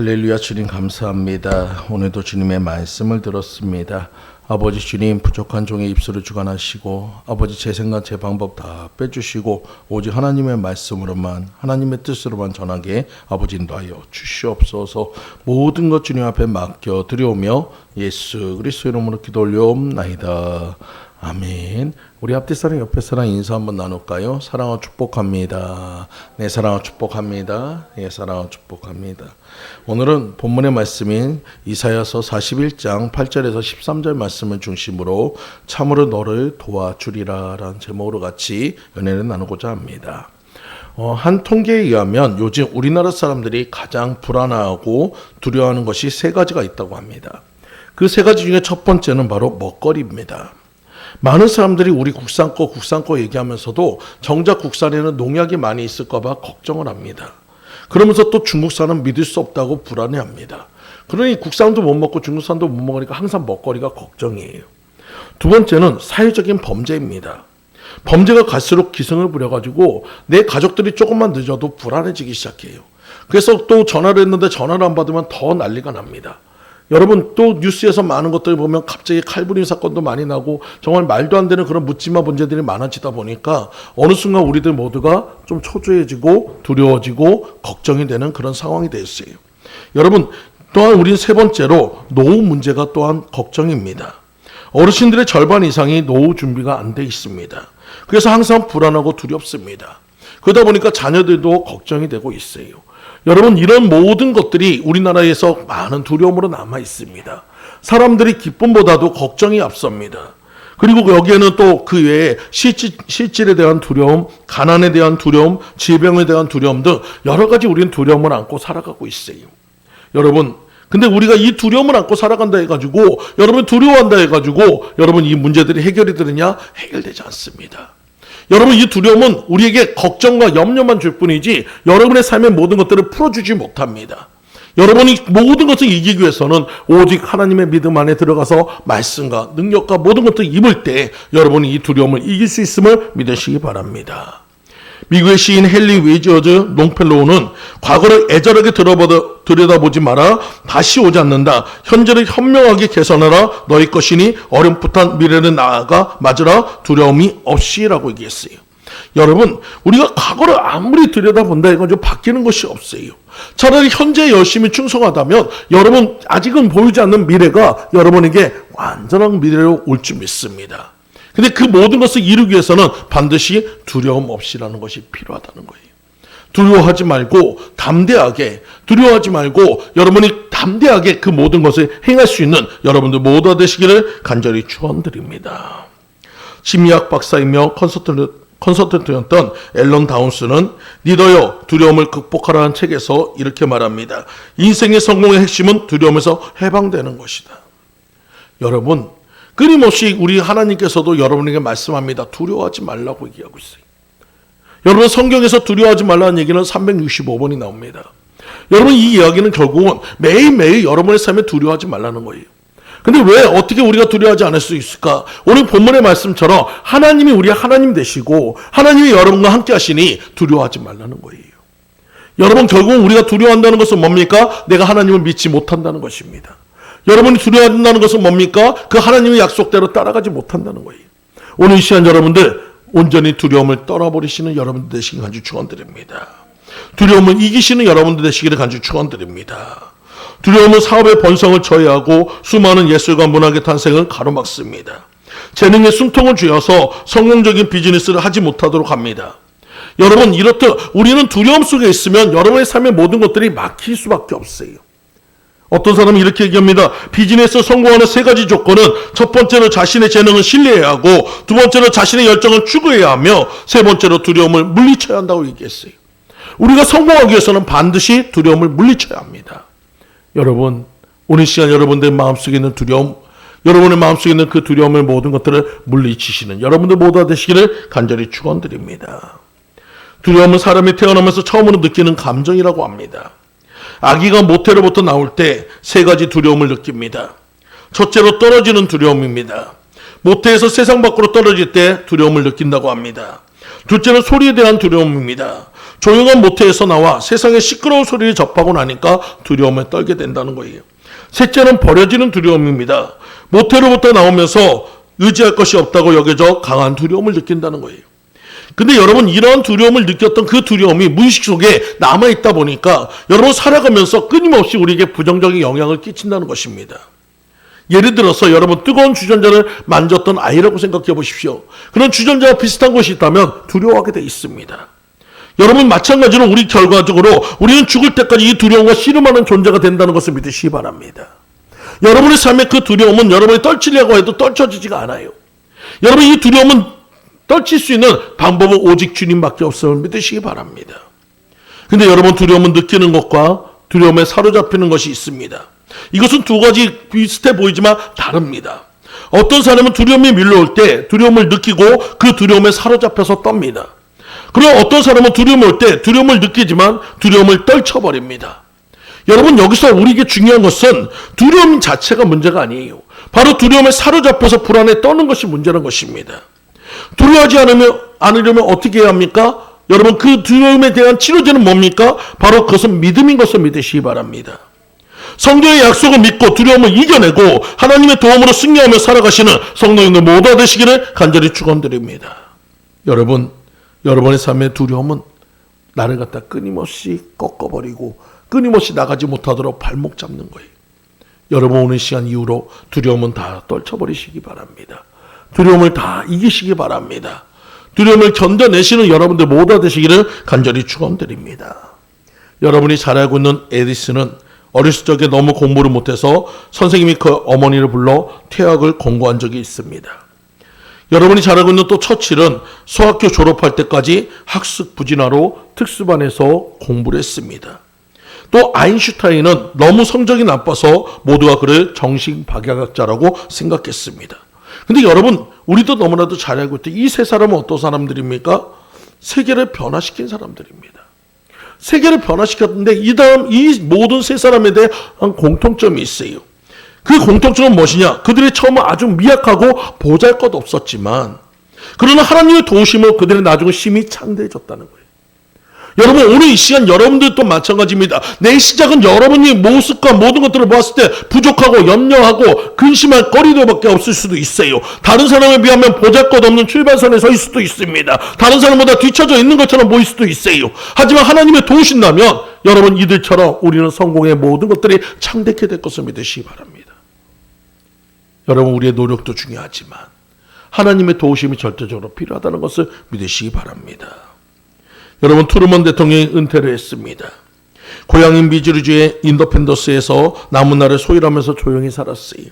할렐루야. 주님 감사합니다. 오늘도 주님의 말씀을 들었습니다. 아버지 주님, 부족한 종의 입술을 주관하시고 아버지 제 생각 제 방법 다 빼주시고 오직 하나님의 말씀으로만 하나님의 뜻으로만 전하게 아버지 인도하여 주시옵소서. 모든 것 주님 앞에 맡겨 드려오며 예수 그리스도 이름으로 기도 올려옵나이다. 아멘. 우리 앞뒤 사람 옆에 사람 인사 한번 나눌까요? 사랑하고 축복합니다. 네, 사랑하고 축복합니다. 네, 사랑하고 축복합니다. 오늘은 본문의 말씀인 이사야서 41장 8절에서 13절 말씀을 중심으로 참으로 너를 도와주리라 라는 제목으로 같이 은혜를 나누고자 합니다. 한 통계에 의하면 요즘 우리나라 사람들이 가장 불안하고 두려워하는 것이 세 가지가 있다고 합니다. 그 세 가지 중에 첫 번째는 바로 먹거리입니다. 많은 사람들이 우리 국산 거 얘기하면서도 정작 국산에는 농약이 많이 있을까 봐 걱정을 합니다. 그러면서 또 중국산은 믿을 수 없다고 불안해합니다. 그러니 국산도 못 먹고 중국산도 못 먹으니까 항상 먹거리가 걱정이에요. 두 번째는 사회적인 범죄입니다. 범죄가 갈수록 기승을 부려가지고 내 가족들이 조금만 늦어도 불안해지기 시작해요. 그래서 또 전화를 했는데 전화를 안 받으면 더 난리가 납니다. 여러분 또 뉴스에서 많은 것들을 보면 갑자기 칼부림 사건도 많이 나고 정말 말도 안 되는 그런 묻지마 문제들이 많아지다 보니까 어느 순간 우리들 모두가 좀 초조해지고 두려워지고 걱정이 되는 그런 상황이 됐어요. 여러분 또한 우린 세 번째로 노후 문제가 또한 걱정입니다. 어르신들의 절반 이상이 노후 준비가 안 돼 있습니다. 그래서 항상 불안하고 두렵습니다. 그러다 보니까 자녀들도 걱정이 되고 있어요. 여러분 이런 모든 것들이 우리나라에서 많은 두려움으로 남아 있습니다. 사람들이 기쁨보다도 걱정이 앞섭니다. 그리고 여기에는 또 그 외에 실질에 대한 두려움, 가난에 대한 두려움, 질병에 대한 두려움 등 여러 가지 우리는 두려움을 안고 살아가고 있어요. 여러분 근데 우리가 이 두려움을 안고 살아간다 해가지고 여러분 두려워한다 해가지고 여러분 이 문제들이 해결이 되느냐? 해결되지 않습니다. 여러분 이 두려움은 우리에게 걱정과 염려만 줄 뿐이지 여러분의 삶의 모든 것들을 풀어주지 못합니다. 여러분이 모든 것을 이기기 위해서는 오직 하나님의 믿음 안에 들어가서 말씀과 능력과 모든 것들을 입을 때 여러분이 이 두려움을 이길 수 있음을 믿으시기 바랍니다. 미국의 시인 헨리 웨이저즈 롱펠로우는 과거를 애절하게 들여다보지 마라. 다시 오지 않는다. 현재를 현명하게 개선하라. 너희 것이니 어렴풋한 미래를 나아가 맞으라. 두려움이 없이라고 얘기했어요. 여러분 우리가 과거를 아무리 들여다본다 해가지고 바뀌는 것이 없어요. 차라리 현재 열심히 충성하다면 여러분 아직은 보이지 않는 미래가 여러분에게 완전한 미래로 올 줄 믿습니다. 근데 그 모든 것을 이루기 위해서는 반드시 두려움 없이라는 것이 필요하다는 거예요. 두려워하지 말고 담대하게, 두려워하지 말고 여러분이 담대하게 그 모든 것을 행할 수 있는 여러분들 모두가 되시기를 간절히 축원드립니다. 심리학 박사이며 컨설턴트였던 앨런 다운스는 리더여 두려움을 극복하라는 책에서 이렇게 말합니다. 인생의 성공의 핵심은 두려움에서 해방되는 것이다. 여러분 끊임없이 우리 하나님께서도 여러분에게 말씀합니다. 두려워하지 말라고 얘기하고 있어요. 여러분 성경에서 두려워하지 말라는 얘기는 365번이 나옵니다. 여러분 이 이야기는 결국은 매일매일 여러분의 삶에 두려워하지 말라는 거예요. 근데 왜 어떻게 우리가 두려워하지 않을 수 있을까? 오늘 본문의 말씀처럼 하나님이 우리 하나님 되시고 하나님이 여러분과 함께 하시니 두려워하지 말라는 거예요. 여러분 결국은 우리가 두려워한다는 것은 뭡니까? 내가 하나님을 믿지 못한다는 것입니다. 여러분이 두려워한다는 것은 뭡니까? 그 하나님의 약속대로 따라가지 못한다는 거예요. 오늘 이 시간 여러분들 온전히 두려움을 떠나버리시는 여러분들 되시기를 간절히 축원드립니다. 두려움을 이기시는 여러분들 되시기를 간절히 축원드립니다. 두려움은 사업의 번성을 저해하고 수많은 예술과 문학의 탄생을 가로막습니다. 재능에 숨통을 쥐어서 성공적인 비즈니스를 하지 못하도록 합니다. 여러분 이렇듯 우리는 두려움 속에 있으면 여러분의 삶의 모든 것들이 막힐 수밖에 없어요. 어떤 사람은 이렇게 얘기합니다. 비즈니스 성공하는 세 가지 조건은 첫 번째로 자신의 재능을 신뢰해야 하고 두 번째로 자신의 열정을 추구해야 하며 세 번째로 두려움을 물리쳐야 한다고 얘기했어요. 우리가 성공하기 위해서는 반드시 두려움을 물리쳐야 합니다. 여러분 오늘 시간 여러분들 마음속에 있는 두려움 여러분의 마음속에 있는 그 두려움의 모든 것들을 물리치시는 여러분들 모두가 되시기를 간절히 축원드립니다. 두려움은 사람이 태어나면서 처음으로 느끼는 감정이라고 합니다. 아기가 모태로부터 나올 때 세 가지 두려움을 느낍니다. 첫째로 떨어지는 두려움입니다. 모태에서 세상 밖으로 떨어질 때 두려움을 느낀다고 합니다. 둘째는 소리에 대한 두려움입니다. 조용한 모태에서 나와 세상의 시끄러운 소리를 접하고 나니까 두려움에 떨게 된다는 거예요. 셋째는 버려지는 두려움입니다. 모태로부터 나오면서 의지할 것이 없다고 여겨져 강한 두려움을 느낀다는 거예요. 근데 여러분, 이런 두려움을 느꼈던 그 두려움이 무의식 속에 남아있다 보니까 여러분 살아가면서 끊임없이 우리에게 부정적인 영향을 끼친다는 것입니다. 예를 들어서 여러분 뜨거운 주전자를 만졌던 아이라고 생각해 보십시오. 그런 주전자와 비슷한 것이 있다면 두려워하게 돼 있습니다. 여러분 마찬가지로 우리 결과적으로 우리는 죽을 때까지 이 두려움과 씨름하는 존재가 된다는 것을 믿으시기 바랍니다. 여러분의 삶의 그 두려움은 여러분이 떨치려고 해도 떨쳐지지가 않아요. 여러분 이 두려움은 떨칠 수 있는 방법은 오직 주님밖에 없음을 믿으시기 바랍니다. 근데 여러분 두려움은 느끼는 것과 두려움에 사로잡히는 것이 있습니다. 이것은 두 가지 비슷해 보이지만 다릅니다. 어떤 사람은 두려움이 밀려올 때 두려움을 느끼고 그 두려움에 사로잡혀서 떱니다. 그리고 어떤 사람은 두려움이 올 때 두려움을 느끼지만 두려움을 떨쳐버립니다. 여러분 여기서 우리에게 중요한 것은 두려움 자체가 문제가 아니에요. 바로 두려움에 사로잡혀서 불안에 떠는 것이 문제라는 것입니다. 두려워하지 않으려면 어떻게 해야 합니까? 여러분 그 두려움에 대한 치료제는 뭡니까? 바로 그것은 믿음인 것을 믿으시기 바랍니다. 성경의 약속을 믿고 두려움을 이겨내고 하나님의 도움으로 승리하며 살아가시는 성도님들 모두 되시기를 간절히 축원드립니다. 여러분, 여러분의 삶의 두려움은 나를 갖다 끊임없이 꺾어버리고 끊임없이 나가지 못하도록 발목 잡는 거예요. 여러분 오늘 시간 이후로 두려움은 다 떨쳐버리시기 바랍니다. 두려움을 다 이기시기 바랍니다. 두려움을 견뎌내시는 여러분들 모두 되시기를 간절히 축원드립니다. 여러분이 잘 알고 있는 에디슨은 어렸을 적에 너무 공부를 못해서 선생님이 그 어머니를 불러 퇴학을 권고한 적이 있습니다. 여러분이 잘 알고 있는 또 처칠은 소학교 졸업할 때까지 학습 부진화로 특수반에서 공부를 했습니다. 또 아인슈타인은 너무 성적이 나빠서 모두가 그를 정신 박약자라고 생각했습니다. 근데 여러분 우리도 너무나도 잘 알고 있듯 이 세 사람은 어떤 사람들입니까? 세계를 변화시킨 사람들입니다. 세계를 변화시켰는데 이 모든 세 사람에 대한 공통점이 있어요. 그 공통점은 무엇이냐? 그들이 처음은 아주 미약하고 보잘것없었지만 그러나 하나님의 도우심으로 그들의 나중에 심히 창대해졌다는 거예요. 여러분 오늘 이 시간 여러분들도 마찬가지입니다. 내 시작은 여러분이 모습과 모든 것들을 보았을 때 부족하고 염려하고 근심할 거리들밖에 없을 수도 있어요. 다른 사람에 비하면 보잘것없는 출발선에 서 있을 수도 있습니다. 다른 사람보다 뒤처져 있는 것처럼 보일 수도 있어요. 하지만 하나님의 도우신다면 여러분 이들처럼 우리는 성공의 모든 것들이 창대케 될 것을 믿으시기 바랍니다. 여러분 우리의 노력도 중요하지만 하나님의 도우심이 절대적으로 필요하다는 것을 믿으시기 바랍니다. 여러분 트루먼 대통령이 은퇴를 했습니다. 고향인 미주리주의 인더펜더스에서 남은 날을 소일하면서 조용히 살았어요.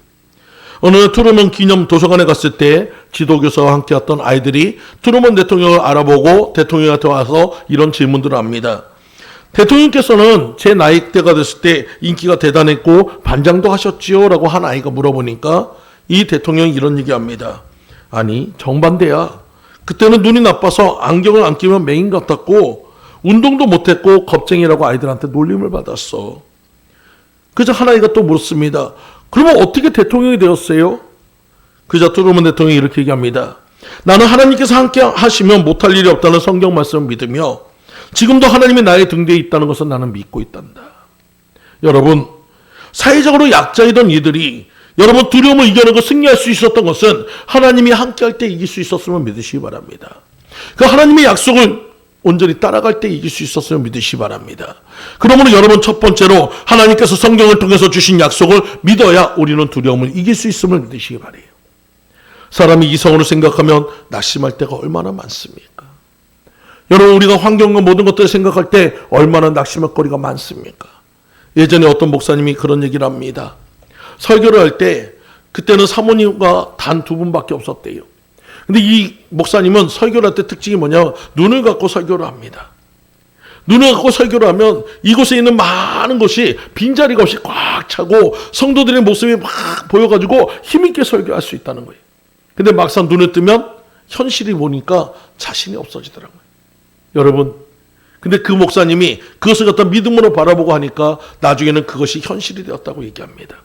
어느 날 트루먼 기념 도서관에 갔을 때 지도교사와 함께 왔던 아이들이 트루먼 대통령을 알아보고 대통령한테 와서 이런 질문들을 합니다. 대통령께서는 제 나이대가 됐을 때 인기가 대단했고 반장도 하셨지요? 라고 한 아이가 물어보니까 이 대통령이 이런 얘기합니다. 아니 정반대야. 그때는 눈이 나빠서 안경을 안 끼면 맹인 같았고 운동도 못했고 겁쟁이라고 아이들한테 놀림을 받았어. 그저 한 아이가 또 물었습니다. 그러면 어떻게 대통령이 되었어요? 그저 트루먼 대통령이 이렇게 얘기합니다. 나는 하나님께서 함께 하시면 못할 일이 없다는 성경 말씀을 믿으며 지금도 하나님이 나의 등 뒤에 있다는 것을 나는 믿고 있단다. 여러분 사회적으로 약자이던 이들이 여러분 두려움을 이겨내고 승리할 수 있었던 것은 하나님이 함께할 때 이길 수 있었음을 믿으시기 바랍니다. 그 하나님의 약속을 온전히 따라갈 때 이길 수 있었음을 믿으시기 바랍니다. 그러므로 여러분 첫 번째로 하나님께서 성경을 통해서 주신 약속을 믿어야 우리는 두려움을 이길 수 있음을 믿으시기 바라요. 사람이 이성으로 생각하면 낙심할 때가 얼마나 많습니까? 여러분 우리가 환경과 모든 것들을 생각할 때 얼마나 낙심할 거리가 많습니까? 예전에 어떤 목사님이 그런 얘기를 합니다. 설교를 할 때 그때는 사모님과 단 2분밖에 없었대요. 근데 이 목사님은 설교를 할 때 특징이 뭐냐? 눈을 갖고 설교를 합니다. 눈을 갖고 설교를 하면 이곳에 있는 많은 것이 빈자리가 없이 꽉 차고 성도들의 모습이 막 보여가지고 힘있게 설교할 수 있다는 거예요. 근데 막상 눈을 뜨면 현실이 보니까 자신이 없어지더라고요. 여러분 근데 그 목사님이 그것을 갖다 믿음으로 바라보고 하니까 나중에는 그것이 현실이 되었다고 얘기합니다.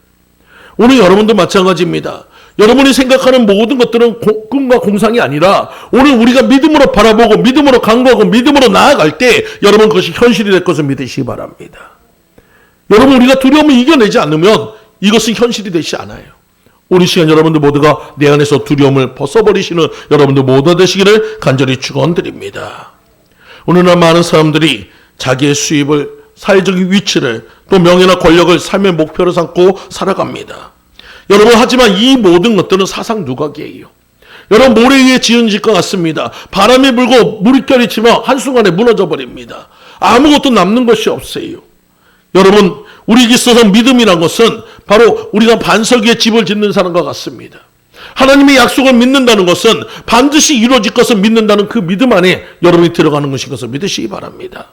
오늘 여러분도 마찬가지입니다. 여러분이 생각하는 모든 것들은 꿈과 공상이 아니라 오늘 우리가 믿음으로 바라보고 믿음으로 간구하고 믿음으로 나아갈 때 여러분 그것이 현실이 될 것을 믿으시기 바랍니다. 여러분 우리가 두려움을 이겨내지 않으면 이것은 현실이 되지 않아요. 우리 시간 여러분들 모두가 내 안에서 두려움을 벗어버리시는 여러분들 모두 되시기를 간절히 축원드립니다. 오늘날 많은 사람들이 자기의 수입을, 사회적인 위치를, 또 명예나 권력을 삶의 목표로 삼고 살아갑니다. 여러분 하지만 이 모든 것들은 사상 누각이에요. 여러분 모래 위에 지은 집 것 같습니다. 바람이 불고 물결이 치면 한순간에 무너져 버립니다. 아무것도 남는 것이 없어요. 여러분 우리에게 있어서 믿음이란 것은 바로 우리가 반석 위에 집을 짓는 사람과 같습니다. 하나님의 약속을 믿는다는 것은 반드시 이루어질 것을 믿는다는 그 믿음 안에 여러분이 들어가는 것인 것을 믿으시기 바랍니다.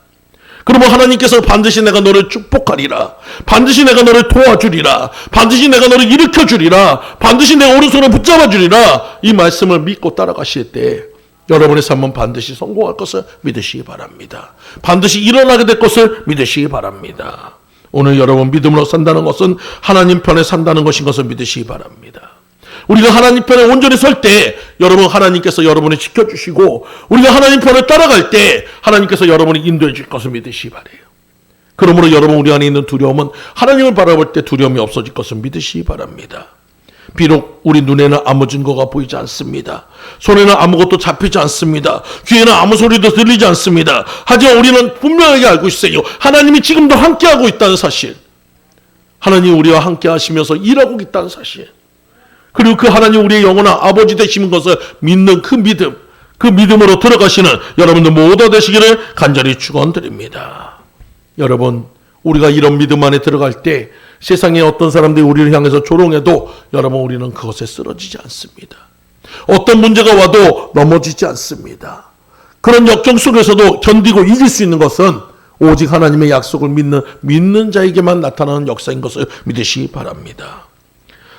그러면 하나님께서 반드시 내가 너를 축복하리라, 반드시 내가 너를 도와주리라, 반드시 내가 너를 일으켜주리라, 반드시 내 오른손을 붙잡아주리라, 이 말씀을 믿고 따라가실 때 여러분의 삶은 반드시 성공할 것을 믿으시기 바랍니다. 반드시 일어나게 될 것을 믿으시기 바랍니다. 오늘 여러분 믿음으로 산다는 것은 하나님 편에 산다는 것인 것을 믿으시기 바랍니다. 우리가 하나님 편에 온전히 설 때 여러분 하나님께서 여러분을 지켜주시고 우리가 하나님 편을 따라갈 때 하나님께서 여러분을 인도해 줄 것을 믿으시기 바라요. 그러므로 여러분 우리 안에 있는 두려움은 하나님을 바라볼 때 두려움이 없어질 것을 믿으시기 바랍니다. 비록 우리 눈에는 아무 증거가 보이지 않습니다. 손에는 아무것도 잡히지 않습니다. 귀에는 아무 소리도 들리지 않습니다. 하지만 우리는 분명하게 알고 있어요. 하나님이 지금도 함께하고 있다는 사실, 하나님이 우리와 함께 하시면서 일하고 있다는 사실, 그리고 그 하나님 우리의 영원한 아버지 되시는 것을 믿는 그 믿음, 그 믿음으로 들어가시는 여러분들 모두 되시기를 간절히 축원드립니다. 여러분 우리가 이런 믿음 안에 들어갈 때 세상에 어떤 사람들이 우리를 향해서 조롱해도 여러분 우리는 그것에 쓰러지지 않습니다. 어떤 문제가 와도 넘어지지 않습니다. 그런 역경 속에서도 견디고 이길 수 있는 것은 오직 하나님의 약속을 믿는 자에게만 나타나는 역사인 것을 믿으시기 바랍니다.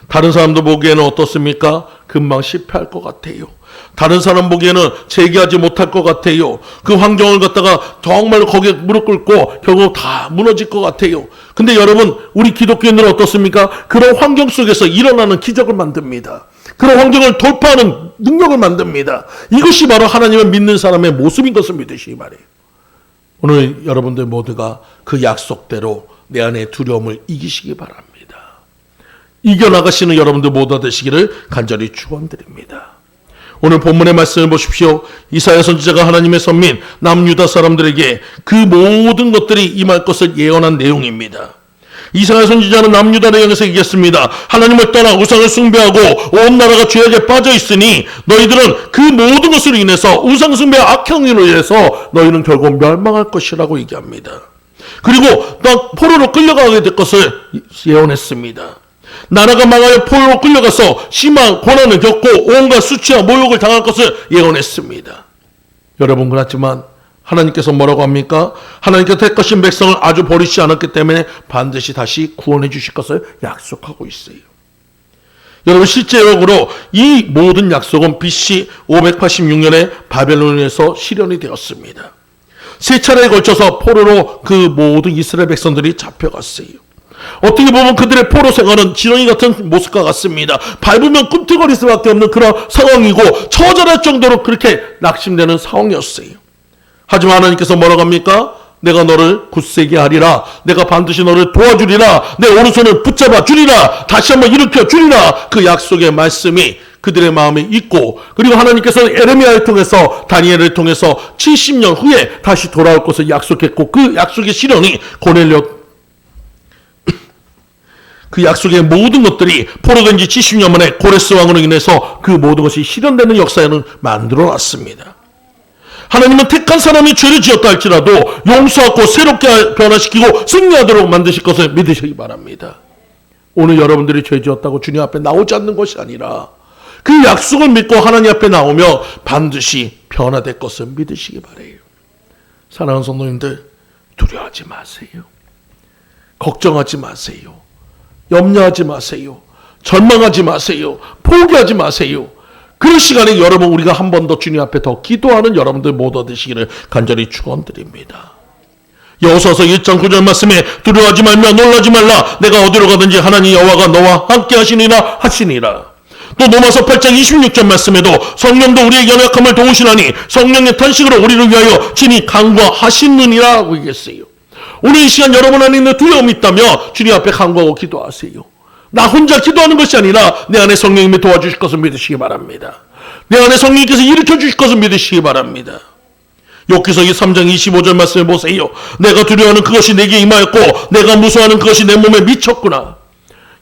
다른 사람도 보기에는 어떻습니까? 금방 실패할 것 같아요. 다른 사람 보기에는 재기하지 못할 것 같아요. 그 환경을 갖다가 정말 거기에 무릎 꿇고 결국 다 무너질 것 같아요. 근데 여러분 우리 기독교인들은 어떻습니까? 그런 환경 속에서 일어나는 기적을 만듭니다. 그런 환경을 돌파하는 능력을 만듭니다. 이것이 바로 하나님을 믿는 사람의 모습인 것을 믿으시기 바라요. 오늘 여러분들 모두가 그 약속대로 내 안의 두려움을 이기시기 바랍니다. 이겨나가시는 여러분들 모두 되시기를 간절히 축원드립니다. 오늘 본문의 말씀을 보십시오. 이사야 선지자가 하나님의 선민 남유다 사람들에게 그 모든 것들이 임할 것을 예언한 내용입니다. 이사야 선지자는 남유다를 향해서 얘기했습니다. 하나님을 떠나 우상을 숭배하고 온 나라가 죄악에 빠져 있으니 너희들은 그 모든 것으로 인해서 우상 숭배와 악행으로 인해서 너희는 결국 멸망할 것이라고 얘기합니다. 그리고 또 포로로 끌려가게 될 것을 예언했습니다. 나라가 망하여 포로로 끌려가서 심한 고난을 겪고 온갖 수치와 모욕을 당할 것을 예언했습니다. 여러분 그렇지만 하나님께서 뭐라고 합니까? 하나님께서 택하신 백성을 아주 버리지 않았기 때문에 반드시 다시 구원해 주실 것을 약속하고 있어요. 여러분 실제적으로 이 모든 약속은 BC 586년에 바벨론에서 실현이 되었습니다. 세 차례에 걸쳐서 포로로 그 모든 이스라엘 백성들이 잡혀갔어요. 어떻게 보면 그들의 포로 생활은 지렁이 같은 모습과 같습니다. 밟으면 꿈틀거릴 수밖에 없는 그런 상황이고 처절할 정도로 그렇게 낙심되는 상황이었어요. 하지만 하나님께서 뭐라고 합니까? 내가 너를 굳세게 하리라. 내가 반드시 너를 도와주리라. 내 오른손을 붙잡아 주리라. 다시 한번 일으켜 주리라. 그 약속의 말씀이 그들의 마음에 있고, 그리고 하나님께서 에레미야를 통해서 다니엘을 통해서 70년 후에 다시 돌아올 것을 약속했고, 그 약속의 실현이 고넬료, 그 약속의 모든 것들이 포로된 지 70년 만에 고레스 왕으로 인해서 그 모든 것이 실현되는 역사를 만들어놨습니다. 하나님은 택한 사람이 죄를 지었다 할지라도 용서하고 새롭게 변화시키고 승리하도록 만드실 것을 믿으시기 바랍니다. 오늘 여러분들이 죄 지었다고 주님 앞에 나오지 않는 것이 아니라 그 약속을 믿고 하나님 앞에 나오며 반드시 변화될 것을 믿으시기 바라요. 사랑하는 성도님들, 두려워하지 마세요. 걱정하지 마세요. 염려하지 마세요. 절망하지 마세요. 포기하지 마세요. 그 시간에 여러분 우리가 한 번 더 주님 앞에 더 기도하는 여러분들 모두 되시기를 간절히 축원드립니다. 여호수아서 1장 9절 말씀에 두려워하지 말며 놀라지 말라. 내가 어디로 가든지 하나님 여호와가 너와 함께 하시니라 하시니라. 또 로마서 8장 26절 말씀에도 성령도 우리의 연약함을 도우시나니 성령의 탄식으로 우리를 위하여 친히 간구하시느니라 하고 얘기했어요. 오늘 이 시간 여러분 안에 있는 두려움이 있다면 주님 앞에 간구하고 기도하세요. 나 혼자 기도하는 것이 아니라 내 안에 성령님이 도와주실 것을 믿으시기 바랍니다. 내 안에 성령님께서 일으켜 주실 것을 믿으시기 바랍니다. 욥기서 3장 25절 말씀을 보세요. 내가 두려워하는 그것이 내게 임하였고 내가 무서워하는 그것이 내 몸에 미쳤구나.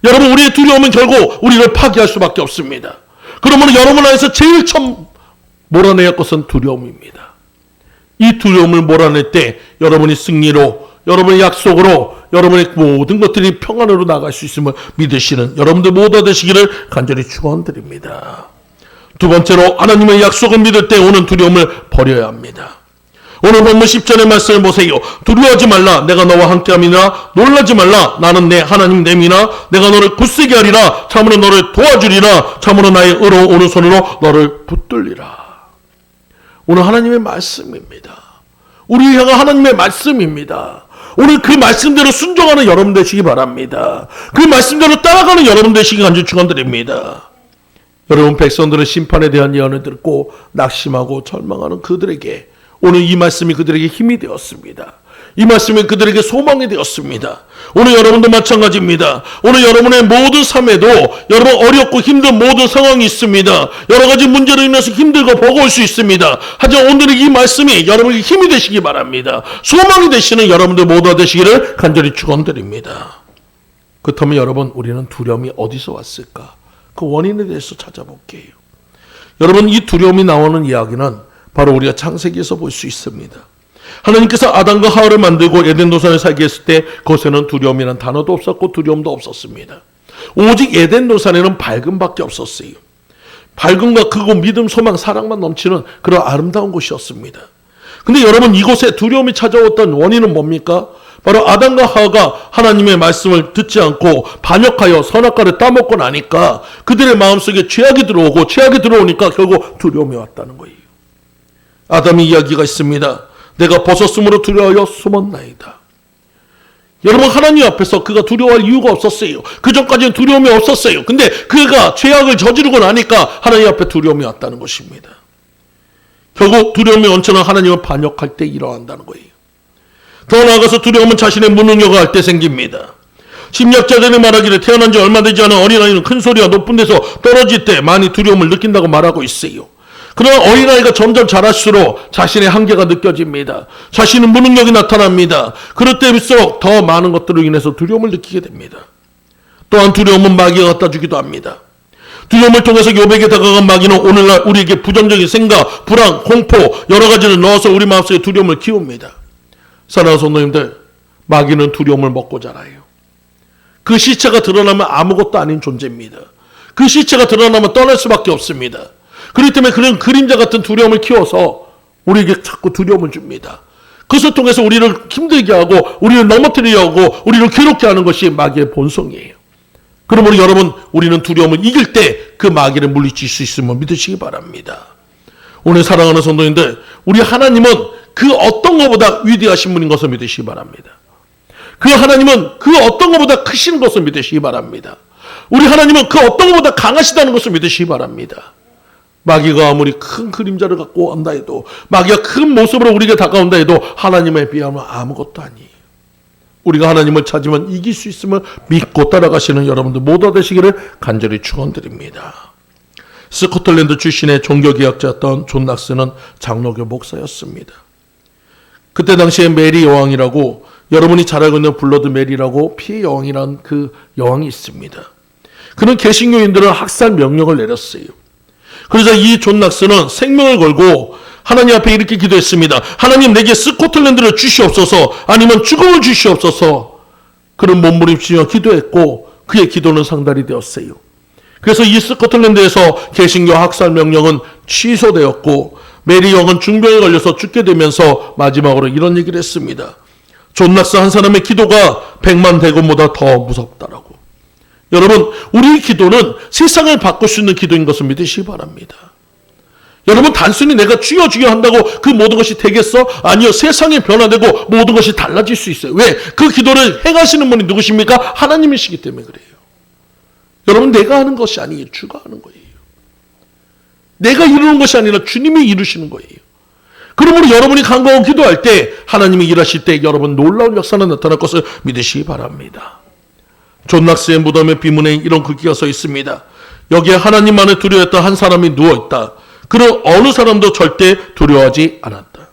여러분, 우리의 두려움은 결국 우리를 파괴할 수밖에 없습니다. 그러므로 여러분 안에서 제일 처음 몰아내야 할 것은 두려움입니다. 이 두려움을 몰아낼 때 여러분이 승리로, 여러분의 약속으로, 여러분의 모든 것들이 평안으로 나갈 수 있음을 믿으시는 여러분들 모두 되시기를 간절히 축원드립니다. 두 번째로, 하나님의 약속을 믿을 때 오는 두려움을 버려야 합니다. 오늘 본문 10절의 말씀을 보세요. 두려워하지 말라. 내가 너와 함께함이나 놀라지 말라. 나는 내 하나님 됨이나 내가 너를 굳세게 하리라. 참으로 너를 도와주리라. 참으로 나의 의로운 오른손으로 너를 붙들리라. 오늘 하나님의 말씀입니다. 우리 향한 하나님의 말씀입니다. 오늘 그 말씀대로 순종하는 여러분 되시기 바랍니다. 그 말씀대로 따라가는 여러분 되시기 간절히 축원드립니다. 여러분, 백성들은 심판에 대한 예언을 듣고 낙심하고 절망하는 그들에게 오늘 이 말씀이 그들에게 힘이 되었습니다. 이 말씀이 그들에게 소망이 되었습니다. 오늘 여러분도 마찬가지입니다. 오늘 여러분의 모든 삶에도 여러분 어렵고 힘든 모든 상황이 있습니다. 여러 가지 문제로 인해서 힘들고 버거울 수 있습니다. 하지만 오늘의 이 말씀이 여러분에게 힘이 되시기 바랍니다. 소망이 되시는 여러분들 모두가 되시기를 간절히 축원드립니다. 그렇다면 여러분, 우리는 두려움이 어디서 왔을까? 그 원인에 대해서 찾아볼게요. 여러분, 이 두려움이 나오는 이야기는 바로 우리가 창세기에서 볼 수 있습니다. 하나님께서 아담과 하와를 만들고 에덴 동산에 살게 했을 때 그곳에는 두려움이라는 단어도 없었고 두려움도 없었습니다. 오직 에덴 동산에는 밝음밖에 없었어요. 밝음과 그곳 믿음, 소망, 사랑만 넘치는 그런 아름다운 곳이었습니다. 근데 여러분, 이곳에 두려움이 찾아왔던 원인은 뭡니까? 바로 아담과 하와가 하나님의 말씀을 듣지 않고 반역하여 선악과를 따먹고 나니까 그들의 마음속에 죄악이 들어오고, 죄악이 들어오니까 결국 두려움이 왔다는 거예요. 아담의 이야기가 있습니다. 내가 벗었으므로 두려워하여 숨었나이다. 여러분, 하나님 앞에서 그가 두려워할 이유가 없었어요. 그 전까지는 두려움이 없었어요. 근데 그가 죄악을 저지르고 나니까 하나님 앞에 두려움이 왔다는 것입니다. 결국 두려움의 원천은 하나님을 반역할 때 일어난다는 거예요. 더 나아가서 두려움은 자신의 무능력을 할 때 생깁니다. 심리학자들이 말하기를 태어난 지 얼마 되지 않은 어린아이는 큰 소리가 높은 데서 떨어질 때 많이 두려움을 느낀다고 말하고 있어요. 그러나 어린아이가 점점 자랄수록 자신의 한계가 느껴집니다. 자신의 무능력이 나타납니다. 그럴 때일수록 더 많은 것들로 인해서 두려움을 느끼게 됩니다. 또한 두려움은 마귀가 갖다 주기도 합니다. 두려움을 통해서 욥에게 다가간 마귀는 오늘날 우리에게 부정적인 생각, 불안, 공포 여러 가지를 넣어서 우리 마음속에 두려움을 키웁니다. 사랑하는 성도님들, 마귀는 두려움을 먹고 자라요. 그 시체가 드러나면 아무것도 아닌 존재입니다. 그 시체가 드러나면 떠날 수밖에 없습니다. 그렇기 때문에 그런 그림자 같은 두려움을 키워서 우리에게 자꾸 두려움을 줍니다. 그것을 통해서 우리를 힘들게 하고 우리를 넘어뜨리려고 하고 우리를 괴롭게 하는 것이 마귀의 본성이에요. 그러므로 여러분, 우리는 두려움을 이길 때 그 마귀를 물리칠 수 있음을 믿으시기 바랍니다. 오늘 사랑하는 성도님들, 우리 하나님은 그 어떤 것보다 위대하신 분인 것을 믿으시기 바랍니다. 그 하나님은 그 어떤 것보다 크신 것을 믿으시기 바랍니다. 우리 하나님은 그 어떤 것보다 강하시다는 것을 믿으시기 바랍니다. 마귀가 아무리 큰 그림자를 갖고 온다 해도, 마귀가 큰 모습으로 우리에게 다가온다 해도 하나님에 비하면 아무것도 아니에요. 우리가 하나님을 찾으면 이길 수 있음을 믿고 따라가시는 여러분들 모두 되시기를 간절히 축원드립니다. 스코틀랜드 출신의 종교개혁자였던 존 낙스는 장로교 목사였습니다. 그때 당시에 메리 여왕이라고, 여러분이 잘 알고 있는 블러드 메리라고 피해 여왕이라는 그 여왕이 있습니다. 그는 개신교인들은 학살 명령을 내렸어요. 그래서 이 존 낙스는 생명을 걸고 하나님 앞에 이렇게 기도했습니다. 하나님, 내게 스코틀랜드를 주시옵소서, 아니면 죽음을 주시옵소서. 그런 몸부림치며 기도했고 그의 기도는 상달이 되었어요. 그래서 이 스코틀랜드에서 개신교 학살 명령은 취소되었고 메리 여왕은 중병에 걸려서 죽게 되면서 마지막으로 이런 얘기를 했습니다. 존 낙스 한 사람의 기도가 100만 대군보다 더 무섭다라고. 여러분, 우리의 기도는 세상을 바꿀 수 있는 기도인 것을 믿으시기 바랍니다. 여러분, 단순히 내가 주여 주여 한다고 그 모든 것이 되겠어? 아니요. 세상이 변화되고 모든 것이 달라질 수 있어요. 왜? 그 기도를 행하시는 분이 누구십니까? 하나님이시기 때문에 그래요. 여러분, 내가 하는 것이 아니에요. 주가 하는 거예요. 내가 이루는 것이 아니라 주님이 이루시는 거예요. 그러므로 여러분이 간구하고 기도할 때, 하나님이 일하실 때 여러분 놀라운 역사는 나타날 것을 믿으시기 바랍니다. 존 낙스의 무덤의 비문에 이런 글귀가 써 있습니다. 여기에 하나님만을 두려워했던 한 사람이 누워있다. 그는 어느 사람도 절대 두려워하지 않았다.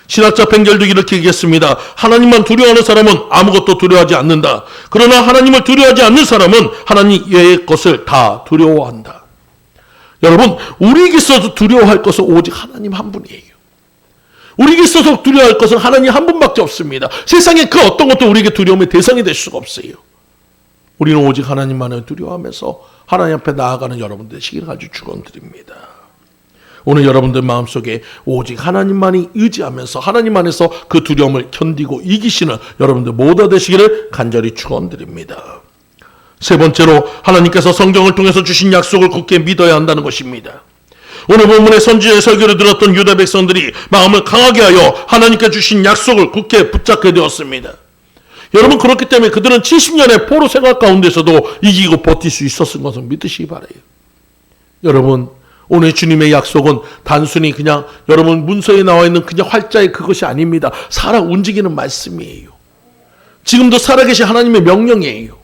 신학자 벵겔도 이렇게 얘기했습니다. 하나님만 두려워하는 사람은 아무것도 두려워하지 않는다. 그러나 하나님을 두려워하지 않는 사람은 하나님 외의 것을 다 두려워한다. 여러분, 우리에게서 두려워할 것은 오직 하나님 한 분이에요. 우리에게서 두려워할 것은 하나님 한 분밖에 없습니다. 세상에 그 어떤 것도 우리에게 두려움의 대상이 될 수가 없어요. 우리는 오직 하나님만을 두려워하면서 하나님 앞에 나아가는 여러분들 되시기를 아주 축원드립니다. 오늘 여러분들 마음속에 오직 하나님만이 의지하면서 하나님 안에서 그 두려움을 견디고 이기시는 여러분들 모두 되시기를 간절히 축원드립니다. 세 번째로, 하나님께서 성경을 통해서 주신 약속을 굳게 믿어야 한다는 것입니다. 오늘 본문의 선지자의 설교를 들었던 유다 백성들이 마음을 강하게 하여 하나님께 주신 약속을 굳게 붙잡게 되었습니다. 여러분, 그렇기 때문에 그들은 70년의 포로 생활 가운데서도 이기고 버틸 수 있었을 것을 믿으시기 바라요. 여러분, 오늘 주님의 약속은 단순히 그냥 여러분 문서에 나와 있는 그냥 활자의 그것이 아닙니다. 살아 움직이는 말씀이에요. 지금도 살아계신 하나님의 명령이에요.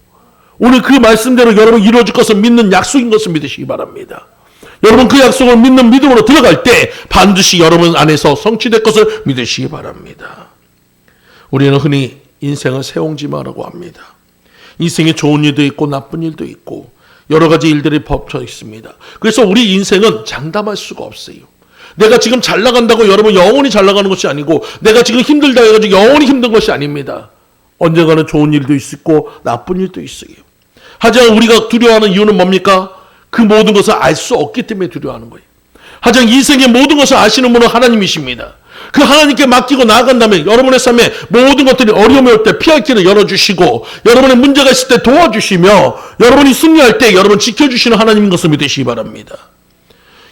오늘 그 말씀대로 여러분 이루어질 것을 믿는 약속인 것을 믿으시기 바랍니다. 여러분, 그 약속을 믿는 믿음으로 들어갈 때 반드시 여러분 안에서 성취될 것을 믿으시기 바랍니다. 우리는 흔히 인생을 세옹지마라고 합니다. 인생에 좋은 일도 있고 나쁜 일도 있고 여러 가지 일들이 겹쳐 있습니다. 그래서 우리 인생은 장담할 수가 없어요. 내가 지금 잘 나간다고 여러분 영원히 잘 나가는 것이 아니고, 내가 지금 힘들다 해가지고 영원히 힘든 것이 아닙니다. 언젠가는 좋은 일도 있고 나쁜 일도 있어요. 하지만 우리가 두려워하는 이유는 뭡니까? 그 모든 것을 알 수 없기 때문에 두려워하는 거예요. 하지만 인생의 모든 것을 아시는 분은 하나님이십니다. 그 하나님께 맡기고 나아간다면 여러분의 삶에 모든 것들이 어려움이 올 때 피할 길을 열어주시고, 여러분의 문제가 있을 때 도와주시며, 여러분이 승리할 때 여러분 지켜주시는 하나님인 것을 믿으시기 바랍니다.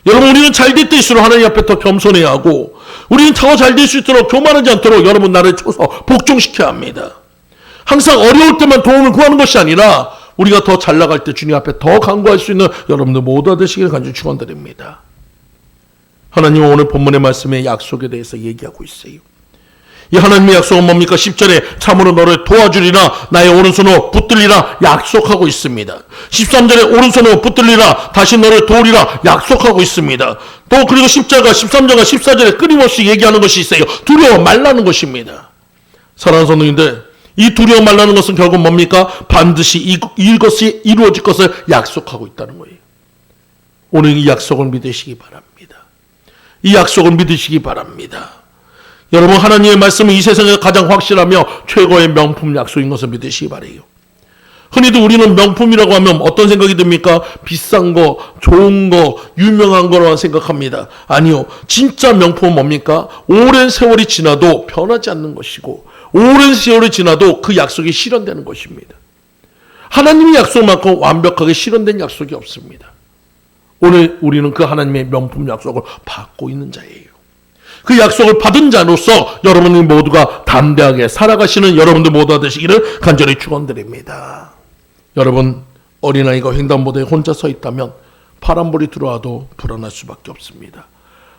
여러분, 우리는 잘 될 때일수록 하나님 앞에 더 겸손해야 하고, 우리는 더 잘 될 수 있도록 교만하지 않도록 여러분 나를 쳐서 복종시켜야 합니다. 항상 어려울 때만 도움을 구하는 것이 아니라 우리가 더 잘 나갈 때 주님 앞에 더 간구할 수 있는 여러분들 모두 되시기를 간절히 축원드립니다. 하나님은 오늘 본문의 말씀의 약속에 대해서 얘기하고 있어요. 이 하나님의 약속은 뭡니까? 10절에 참으로 너를 도와주리라, 나의 오른손으로 붙들리라 약속하고 있습니다. 13절에 오른손으로 붙들리라, 다시 너를 도우리라 약속하고 있습니다. 또 그리고 10절과 13절과 14절에 끊임없이 얘기하는 것이 있어요. 두려워 말라는 것입니다. 사랑하는 성도님들, 이 두려워 말라는 것은 결국 뭡니까? 반드시 이것이 이루어질 것을 약속하고 있다는 거예요. 오늘 이 약속을 믿으시기 바랍니다. 이 약속을 믿으시기 바랍니다. 여러분, 하나님의 말씀은 이 세상에 가장 확실하며 최고의 명품 약속인 것을 믿으시기 바라요. 흔히도 우리는 명품이라고 하면 어떤 생각이 듭니까? 비싼 거, 좋은 거, 유명한 거라고 생각합니다. 아니요. 진짜 명품은 뭡니까? 오랜 세월이 지나도 변하지 않는 것이고, 오랜 세월이 지나도 그 약속이 실현되는 것입니다. 하나님의 약속만큼 완벽하게 실현된 약속이 없습니다. 오늘 우리는 그 하나님의 명품 약속을 받고 있는 자예요. 그 약속을 받은 자로서 여러분들 모두가 담대하게 살아가시는 여러분들 모두가 되시기를 간절히 축원드립니다. 여러분, 어린아이가 횡단보도에 혼자 서 있다면 파란불이 들어와도 불안할 수밖에 없습니다.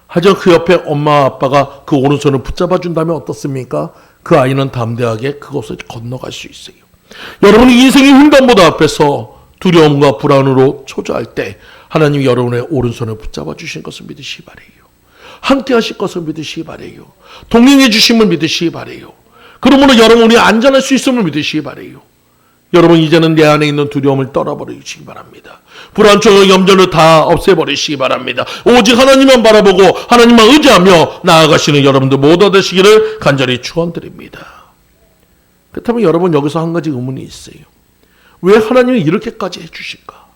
하지만 그 옆에 엄마 아빠가 그 오른손을 붙잡아 준다면 어떻습니까? 그 아이는 담대하게 그것을 건너갈 수 있어요. 여러분이 인생의 횡단보도 앞에서 두려움과 불안으로 초조할 때 하나님이 여러분의 오른손을 붙잡아 주신 것을 믿으시기 바라요. 함께 하실 것을 믿으시기 바라요. 동행해 주심을 믿으시기 바라요. 그러므로 여러분이 안전할 수 있음을 믿으시기 바라요. 여러분, 이제는 내 안에 있는 두려움을 떨어버리시기 바랍니다. 불안증과 염려를 다 없애버리시기 바랍니다. 오직 하나님만 바라보고 하나님만 의지하며 나아가시는 여러분들 모두 되시기를 간절히 축원드립니다. 그렇다면 여러분, 여기서 한 가지 의문이 있어요. 왜 하나님이 이렇게까지 해주실까?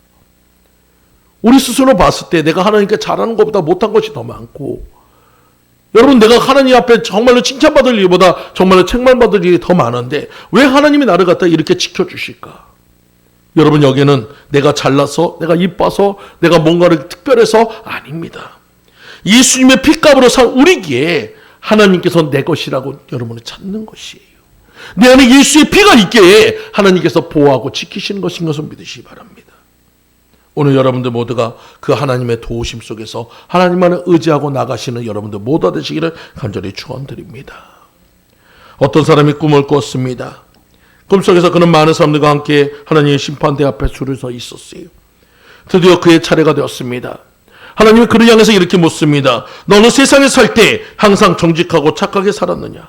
우리 스스로 봤을 때 내가 하나님께 잘하는 것보다 못한 것이 더 많고, 여러분, 내가 하나님 앞에 정말로 칭찬받을 일보다 정말로 책망받을 일이 더 많은데 왜 하나님이 나를 갖다 이렇게 지켜주실까? 여러분, 여기는 내가 잘나서, 내가 이뻐서, 내가 뭔가를 특별해서 아닙니다. 예수님의 핏값으로 산 우리기에 하나님께서 내 것이라고 여러분을 찾는 것이에요. 내 안에 예수의 피가 있기에 하나님께서 보호하고 지키시는 것인 것을 믿으시기 바랍니다. 오늘 여러분들 모두가 그 하나님의 도우심 속에서 하나님만을 의지하고 나가시는 여러분들 모두 되시기를 간절히 축원드립니다. 어떤 사람이 꿈을 꿨습니다. 꿈속에서 그는 많은 사람들과 함께 하나님의 심판대 앞에 줄을 서 있었어요. 드디어 그의 차례가 되었습니다. 하나님이 그를 향해서 이렇게 묻습니다. 너는 세상에 살 때 항상 정직하고 착하게 살았느냐?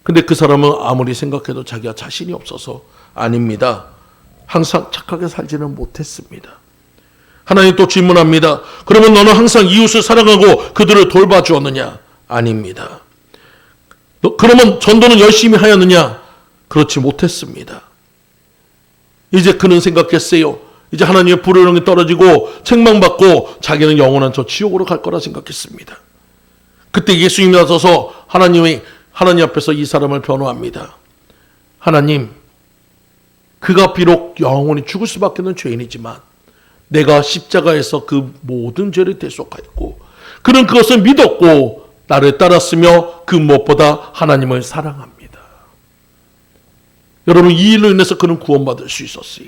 근데 그 사람은 아무리 생각해도 자기가 자신이 없어서 아닙니다. 항상 착하게 살지는 못했습니다. 하나님 또 질문합니다. 그러면 너는 항상 이웃을 사랑하고 그들을 돌봐주었느냐? 아닙니다. 그러면 전도는 열심히 하였느냐? 그렇지 못했습니다. 이제 그는 생각했어요. 이제 하나님의 불호령이 떨어지고 책망받고 자기는 영원한 저 지옥으로 갈 거라 생각했습니다. 그때 예수님이 나서서 하나님 앞에서 이 사람을 변호합니다. 하나님, 그가 비록 영원히 죽을 수밖에 없는 죄인이지만 내가 십자가에서 그 모든 죄를 대속하였고 그는 그것을 믿었고 나를 따랐으며 그 무엇보다 하나님을 사랑합니다. 여러분, 이 일로 인해서 그는 구원받을 수 있었어요.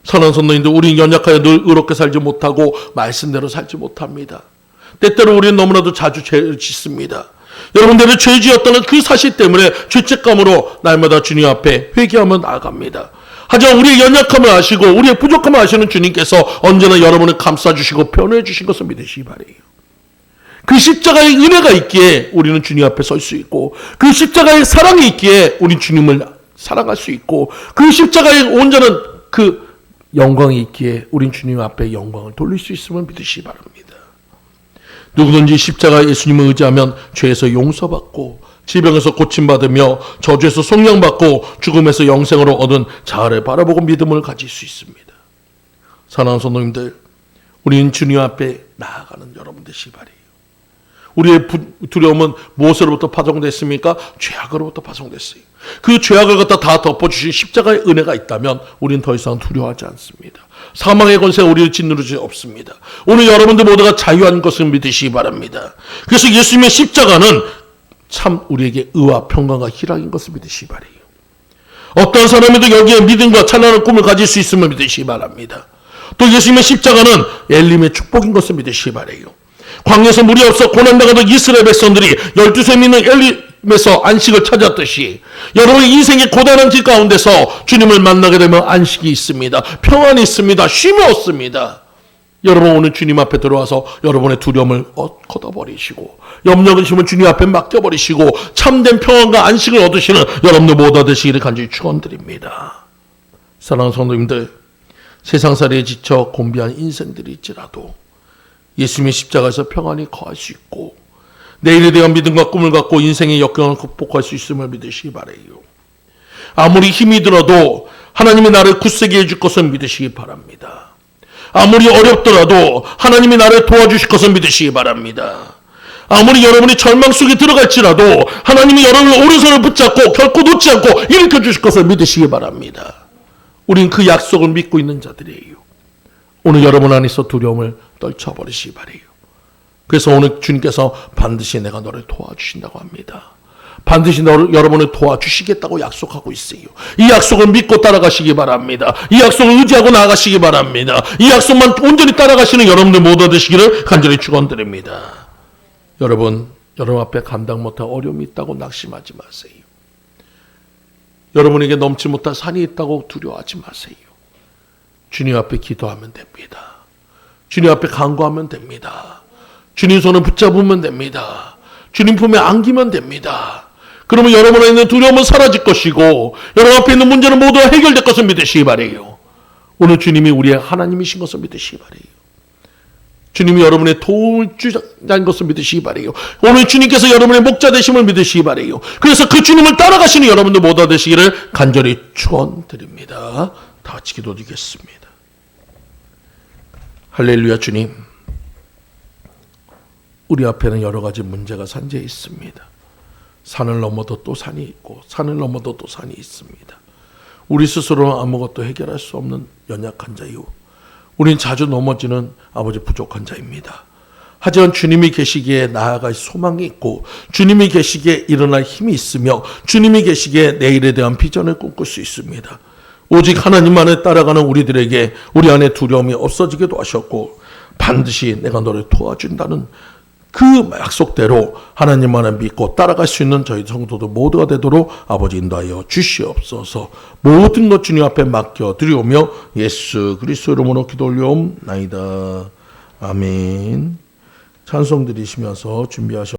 선한 성도님들, 우리는 연약하여 늘 의롭게 살지 못하고 말씀대로 살지 못합니다. 때때로 우리는 너무나도 자주 죄를 짓습니다. 여러분들은 죄 지었다는 그 사실 때문에 죄책감으로 날마다 주님 앞에 회개하며 나아갑니다. 하지만 우리의 연약함을 아시고 우리의 부족함을 아시는 주님께서 언제나 여러분을 감싸주시고 변호해 주신 것을 믿으시기 바래요. 그 십자가의 은혜가 있기에 우리는 주님 앞에 설 수 있고 그 십자가의 사랑이 있기에 우리 주님을 사랑할 수 있고 그 십자가의 온전한 그 영광이 있기에 우린 주님 앞에 영광을 돌릴 수 있음을 믿으시기 바랍니다. 누구든지 십자가 예수님을 의지하면 죄에서 용서받고 질병에서 고침받으며 저주에서 속량받고 죽음에서 영생으로 얻은 자아를 바라보고 믿음을 가질 수 있습니다. 사랑하는 성도님들, 우리는 주님 앞에 나아가는 여러분 되시기 바래요. 우리의 두려움은 무엇으로부터 파송됐습니까? 죄악으로부터 파송됐어요. 그 죄악을 갖다 다 덮어주신 십자가의 은혜가 있다면 우리는 더 이상 두려워하지 않습니다. 사망의 권세가 우리를 짓누를 수 없습니다. 오늘 여러분들 모두가 자유한 것을 믿으시기 바랍니다. 그래서 예수님의 십자가는 참 우리에게 의와 평강과 희락인 것을 믿으시기 바래요. 어떤 사람에도 여기에 믿음과 찬란한 꿈을 가질 수 있음을 믿으시기 바랍니다. 또 예수님의 십자가는 엘림의 축복인 것을 믿으시기 바래요. 광야에서 물이 없어 고난당하던 이스라엘 백성들이 12세 믿는 엘림에서 안식을 찾았듯이 여러분의 인생의 고단한 길 가운데서 주님을 만나게 되면 안식이 있습니다. 평안이 있습니다. 쉼이 없습니다. 여러분 오늘 주님 앞에 들어와서 여러분의 두려움을 걷어버리시고 염려근심을 주님 앞에 맡겨버리시고 참된 평안과 안식을 얻으시는 여러분들 모두 되시기를 간절히 축원드립니다. 사랑하는 성도님들, 세상살이에 지쳐 곤비한 인생들이 있지라도 예수님의 십자가에서 평안히 거할 수 있고 내일에 대한 믿음과 꿈을 갖고 인생의 역경을 극복할 수 있음을 믿으시기 바라요. 아무리 힘이 들어도 하나님이 나를 굳세게 해줄 것을 믿으시기 바랍니다. 아무리 어렵더라도 하나님이 나를 도와주실 것을 믿으시기 바랍니다. 아무리 여러분이 절망 속에 들어갈지라도 하나님이 여러분의 오른손을 붙잡고 결코 놓지 않고 일으켜 주실 것을 믿으시기 바랍니다. 우린 그 약속을 믿고 있는 자들이에요. 오늘 여러분 안에서 두려움을 떨쳐버리시기 바래요. 그래서 오늘 주님께서 반드시 내가 너를 도와주신다고 합니다. 반드시 여러분을 도와주시겠다고 약속하고 있어요. 이 약속을 믿고 따라가시기 바랍니다. 이 약속을 의지하고 나아가시기 바랍니다. 이 약속만 온전히 따라가시는 여러분들 모두 되시기를 간절히 축원드립니다. 여러분 앞에 감당 못할 어려움이 있다고 낙심하지 마세요. 여러분에게 넘지 못할 산이 있다고 두려워하지 마세요. 주님 앞에 기도하면 됩니다. 주님 앞에 간구하면 됩니다. 주님 손을 붙잡으면 됩니다. 주님 품에 안기면 됩니다. 그러면 여러분 안에 있는 두려움은 사라질 것이고 여러분 앞에 있는 문제는 모두 해결될 것을 믿으시기 바래요. 오늘 주님이 우리의 하나님이신 것을 믿으시기 바래요. 주님이 여러분의 도움을 주자는 것을 믿으시기 바래요. 오늘 주님께서 여러분의 목자 되심을 믿으시기 바래요. 그래서 그 주님을 따라가시는 여러분들 모두 되시기를 간절히 축원드립니다. 다 같이 기도드리겠습니다. 할렐루야. 주님, 우리 앞에는 여러 가지 문제가 산재해 있습니다. 산을 넘어도 또 산이 있고 산을 넘어도 또 산이 있습니다. 우리 스스로는 아무것도 해결할 수 없는 연약한 자요, 우린 자주 넘어지는 아버지 부족한 자입니다. 하지만 주님이 계시기에 나아갈 소망이 있고 주님이 계시기에 일어날 힘이 있으며 주님이 계시기에 내일에 대한 비전을 꿈꿀 수 있습니다. 오직 하나님만을 따라가는 우리들에게 우리 안에 두려움이 없어지기도 하셨고 반드시 내가 너를 도와준다는 그 약속대로 하나님만을 믿고 따라갈 수 있는 저희 성도들 모두가 되도록 아버지 인도하여 주시옵소서. 모든 것 주님 앞에 맡겨 드리오며 예수 그리스도 이름으로 기도 올려옵나이다. 아멘. 찬송 드리시면서 준비하셔.